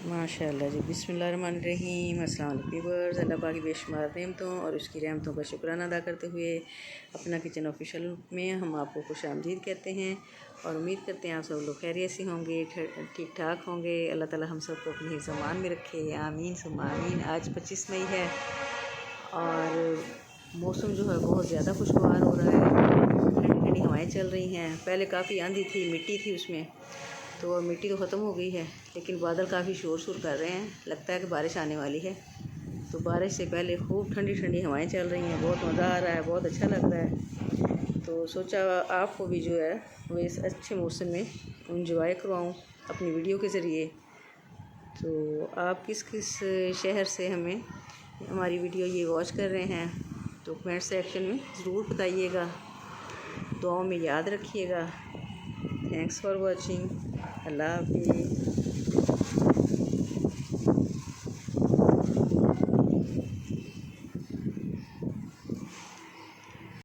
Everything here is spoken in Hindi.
माशाअल्लाह जी, बिस्मिल्लाहिर्रहमानिर्रहीम। अस्सलाम वालेकुम व्यूअर्स। अल्लाह पाक की बेशुमार रहमतों और उसकी रहमतों का शुक्राना अदा करते हुए अपना किचन ऑफिशियल में हम आपको खुशामदीद कहते हैं और उम्मीद करते हैं आप सब लोग खैरियत से होंगे, ठीक ठाक होंगे। अल्लाह ताला हम सबको अपने हिफ्ज़-ओ-अमान में रखे, आमीन सुम्मा आमीन। आज 25 मई है और मौसम जो है बहुत ज़्यादा खुशगवार हो रहा है, ठंडी ठंडी हवाएँ चल रही हैं। पहले काफ़ी आंधी थी, मिट्टी थी उसमें, तो मिट्टी तो ख़त्म हो गई है, लेकिन बादल काफ़ी शोर शोर कर रहे हैं, लगता है कि बारिश आने वाली है। तो बारिश से पहले खूब ठंडी ठंडी हवाएं चल रही हैं, बहुत मज़ा आ रहा है, बहुत अच्छा लग रहा है। तो सोचा आपको भी जो है वो इस अच्छे मौसम में इंजॉय करवाऊँ अपनी वीडियो के ज़रिए। तो आप किस किस शहर से हमारी वीडियो ये वॉच कर रहे हैं तो कमेंट सेक्शन में ज़रूर बताइएगा, दुआओं में याद रखिएगा। Thanks for watching. अल्लाह हाफ़िज़।